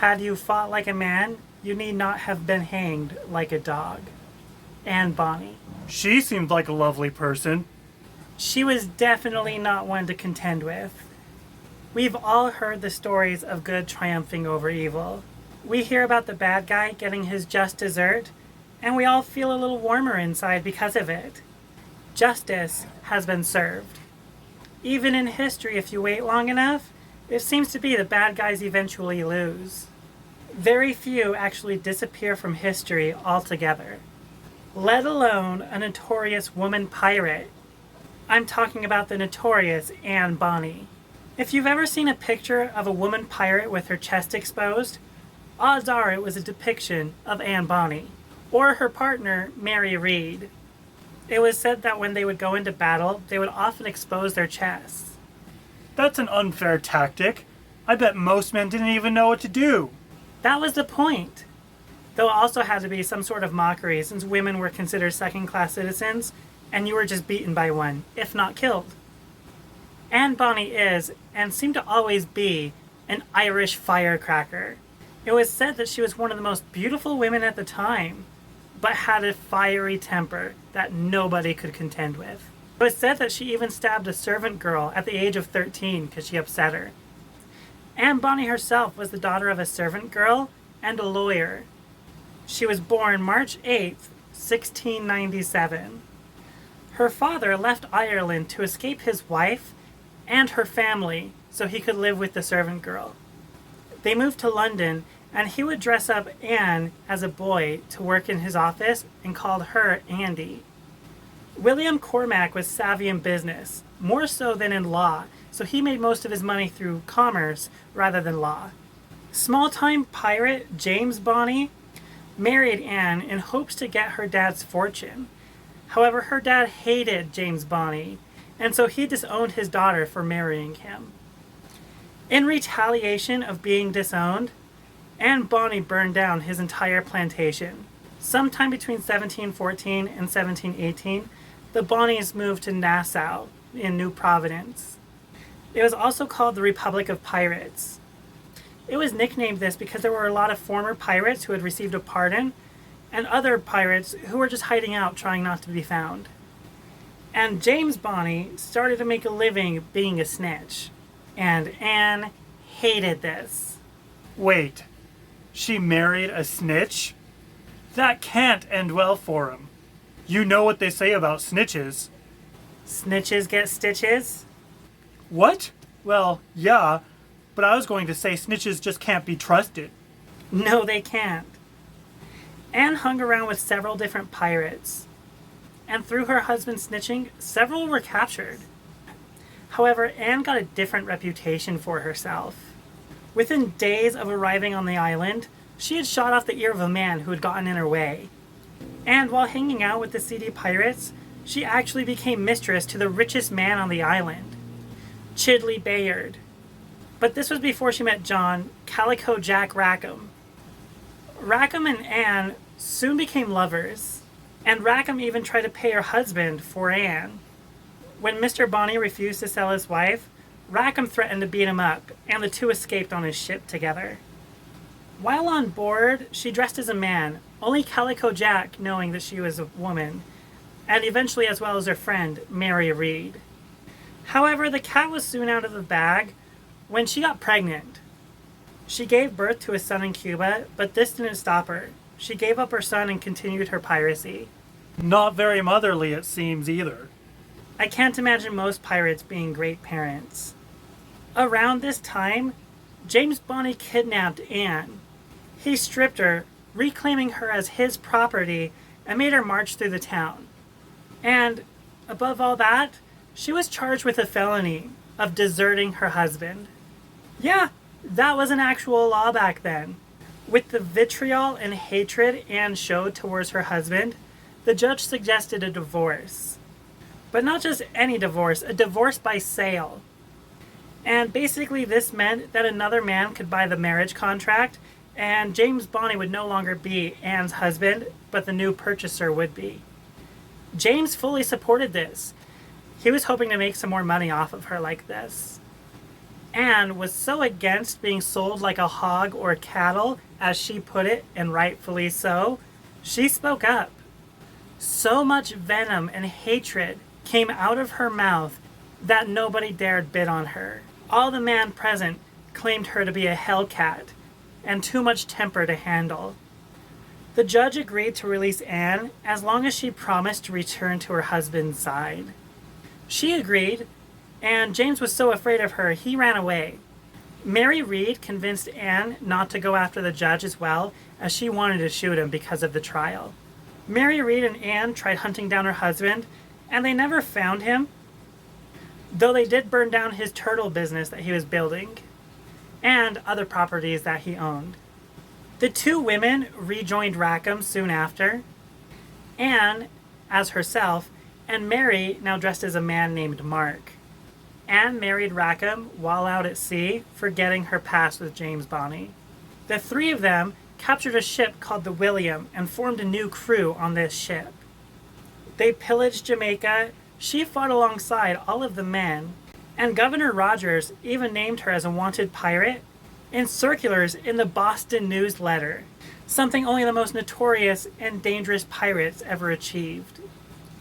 Had you fought like a man, you need not have been hanged like a dog. And Bonny. She seemed like a lovely person. She was definitely not one to contend with. We've all heard the stories of good triumphing over evil. We hear about the bad guy getting his just dessert, and we all feel a little warmer inside because of it. Justice has been served. Even in history, if you wait long enough, it seems to be the bad guys eventually lose. Very few actually disappear from history altogether, let alone a notorious woman pirate. I'm talking about the notorious Anne Bonny. If you've ever seen a picture of a woman pirate with her chest exposed, odds are it was a depiction of Anne Bonny, or her partner, Mary Read. It was said that when they would go into battle, they would often expose their chests. That's an unfair tactic. I bet most men didn't even know what to do. That was the point. Though it also had to be some sort of mockery since women were considered second-class citizens and you were just beaten by one, if not killed. Anne Bonny is, and seemed to always be, an Irish firecracker. It was said that she was one of the most beautiful women at the time, but had a fiery temper that nobody could contend with. It was said that she even stabbed a servant girl at the age of 13 because she upset her. Anne Bonny herself was the daughter of a servant girl and a lawyer. She was born March 8th, 1697. Her father left Ireland to escape his wife and her family so he could live with the servant girl. They moved to London, and he would dress up Anne as a boy to work in his office and called her Andy. William Cormac was savvy in business, more so than in law, so he made most of his money through commerce rather than law. Small-time pirate James Bonny married Anne in hopes to get her dad's fortune. However, her dad hated James Bonny, and so he disowned his daughter for marrying him. In retaliation of being disowned, Anne Bonny burned down his entire plantation. Sometime between 1714 and 1718, the Bonnies moved to Nassau in New Providence. It was also called the Republic of Pirates. It was nicknamed this because there were a lot of former pirates who had received a pardon and other pirates who were just hiding out trying not to be found. And James Bonny started to make a living being a snitch. And Anne hated this. Wait, she married a snitch? That can't end well for him. You know what they say about snitches. Snitches get stitches? What? Well, yeah, but I was going to say snitches just can't be trusted. No, they can't. Anne hung around with several different pirates, and through her husband's snitching, several were captured. However, Anne got a different reputation for herself. Within days of arriving on the island, she had shot off the ear of a man who had gotten in her way. And while hanging out with the seedy pirates, she actually became mistress to the richest man on the island, Chidley Bayard. But this was before she met John Calico Jack Rackham. Rackham and Anne soon became lovers, and Rackham even tried to pay her husband for Anne. When Mr. Bonny refused to sell his wife, Rackham threatened to beat him up, and the two escaped on his ship together. While on board, she dressed as a man, only Calico Jack knowing that she was a woman, and eventually as well as her friend, Mary Read. However, the cat was soon out of the bag when she got pregnant. She gave birth to a son in Cuba, but this didn't stop her. She gave up her son and continued her piracy. Not very motherly, it seems, either. I can't imagine most pirates being great parents. Around this time, James Bonny kidnapped Anne. He stripped her, reclaiming her as his property, and made her march through the town. And, above all that, she was charged with a felony of deserting her husband. Yeah, that was an actual law back then. With the vitriol and hatred Anne showed towards her husband, the judge suggested a divorce. But not just any divorce, a divorce by sale. And basically this meant that another man could buy the marriage contract, and James Bonny would no longer be Anne's husband, but the new purchaser would be. James fully supported this. He was hoping to make some more money off of her like this. Anne was so against being sold like a hog or cattle, as she put it, and rightfully so, she spoke up. So much venom and hatred came out of her mouth that nobody dared bid on her. All the men present claimed her to be a hellcat and too much temper to handle. The judge agreed to release Anne as long as she promised to return to her husband's side. She agreed, and James was so afraid of her he ran away. Mary Read convinced Anne not to go after the judge as well, as she wanted to shoot him because of the trial. Mary Read and Anne tried hunting down her husband, and they never found him, though they did burn down his turtle business that he was building, and other properties that he owned. The two women rejoined Rackham soon after, Anne as herself, and Mary now dressed as a man named Mark. Anne married Rackham while out at sea, forgetting her past with James Bonny. The three of them captured a ship called the William and formed a new crew on this ship. They pillaged Jamaica. She fought alongside all of the men, and Governor Rogers even named her as a wanted pirate in circulars in the Boston Newsletter, something only the most notorious and dangerous pirates ever achieved,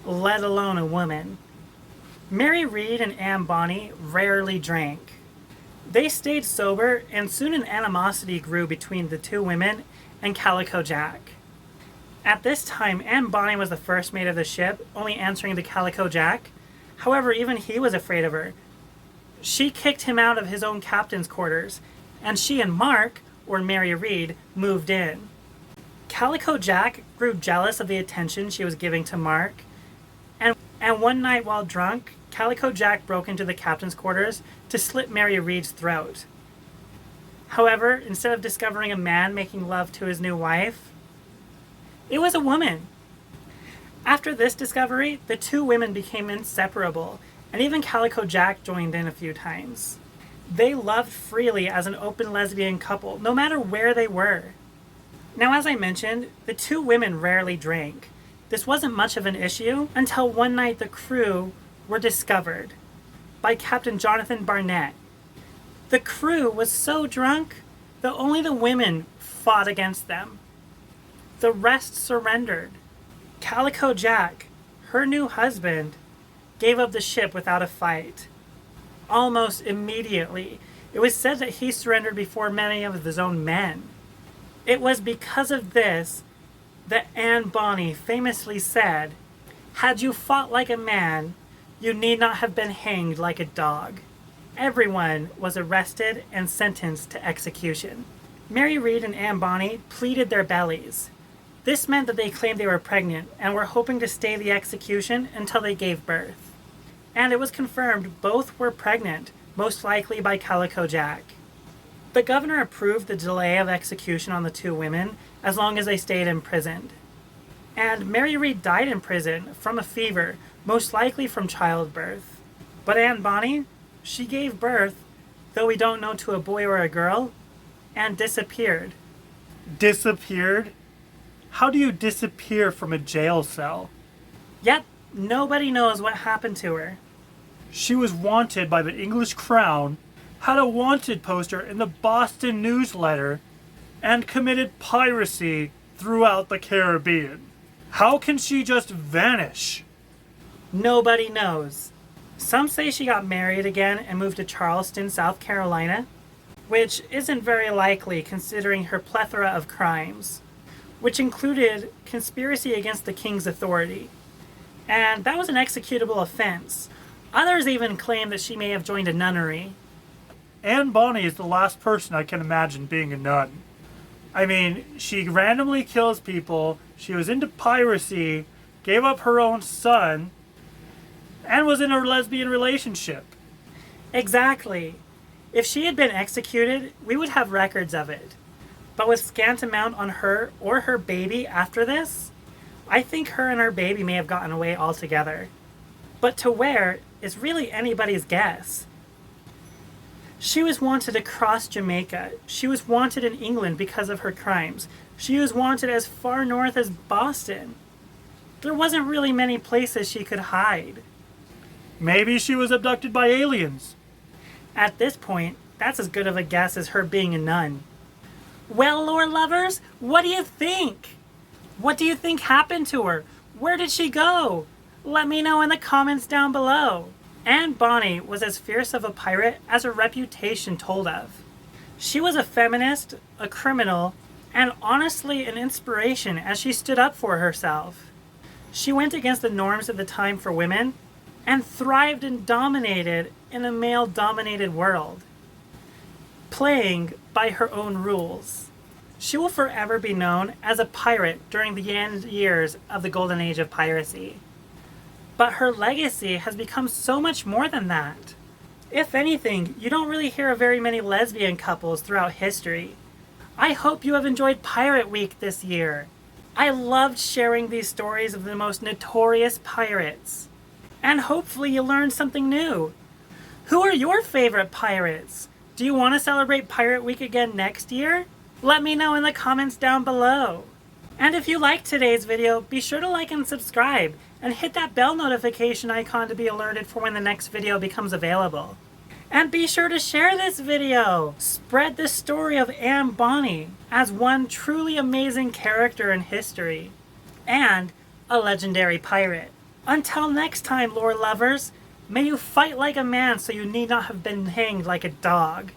let alone a woman. Mary Read and Anne Bonny rarely drank. They stayed sober, and soon an animosity grew between the two women and Calico Jack. At this time, Anne Bonny was the first mate of the ship, only answering to Calico Jack. However, even he was afraid of her. She kicked him out of his own captain's quarters, and she and Mark, or Mary Read, moved in. Calico Jack grew jealous of the attention she was giving to Mark, and one night while drunk, Calico Jack broke into the captain's quarters to slit Mary Read's throat. However, instead of discovering a man making love to his new wife, it was a woman. After this discovery, the two women became inseparable, and even Calico Jack joined in a few times. They loved freely as an open lesbian couple, no matter where they were. Now, as I mentioned, the two women rarely drank. This wasn't much of an issue until one night the crew were discovered by Captain Jonathan Barnett. The crew was so drunk that only the women fought against them. The rest surrendered. Calico Jack, her new husband, gave up the ship without a fight. Almost immediately. It was said that he surrendered before many of his own men. It was because of this that Anne Bonny famously said, "Had you fought like a man, you need not have been hanged like a dog." Everyone was arrested and sentenced to execution. Mary Read and Anne Bonny pleaded their bellies. This meant that they claimed they were pregnant and were hoping to stay the execution until they gave birth. And it was confirmed both were pregnant, most likely by Calico Jack. The governor approved the delay of execution on the two women as long as they stayed imprisoned. And Mary Read died in prison from a fever, most likely from childbirth. But Anne Bonny, she gave birth, though we don't know to a boy or a girl, and disappeared. Disappeared? How do you disappear from a jail cell? Yet, nobody knows what happened to her. She was wanted by the English Crown, had a wanted poster in the Boston Newsletter, and committed piracy throughout the Caribbean. How can she just vanish? Nobody knows. Some say she got married again and moved to Charleston, South Carolina, which isn't very likely considering her plethora of crimes, which included conspiracy against the king's authority. And that was an executable offense. Others even claim that she may have joined a nunnery. Anne Bonny is the last person I can imagine being a nun. I mean, she randomly kills people, she was into piracy, gave up her own son, and was in a lesbian relationship. Exactly. If she had been executed, we would have records of it. But with scant amount on her or her baby after this, I think her and her baby may have gotten away altogether. But to where is really anybody's guess. She was wanted across Jamaica. She was wanted in England because of her crimes. She was wanted as far north as Boston. There wasn't really many places she could hide. Maybe she was abducted by aliens. At this point, That's as good of a guess as her being a nun. Well, lore lovers, what do you think? What do you think happened to her? Where did she go? Let me know in the comments down below. Anne Bonny was as fierce of a pirate as her reputation told of. She was a feminist, a criminal, and honestly an inspiration as she stood up for herself. She went against the norms of the time for women and thrived and dominated in a male-dominated world, playing by her own rules. She will forever be known as a pirate during the end years of the golden age of piracy. But her legacy has become so much more than that. If anything, you don't really hear of very many lesbian couples throughout history. I hope you have enjoyed Pirate Week this year. I loved sharing these stories of the most notorious pirates. And hopefully you learned something new. Who are your favorite pirates? Do you want to celebrate Pirate Week again next year? Let me know in the comments down below. And if you liked today's video, be sure to like and subscribe, and hit that bell notification icon to be alerted for when the next video becomes available. And be sure to share this video! Spread the story of Anne Bonny as one truly amazing character in history, and a legendary pirate. Until next time, lore lovers, may you fight like a man so you need not have been hanged like a dog.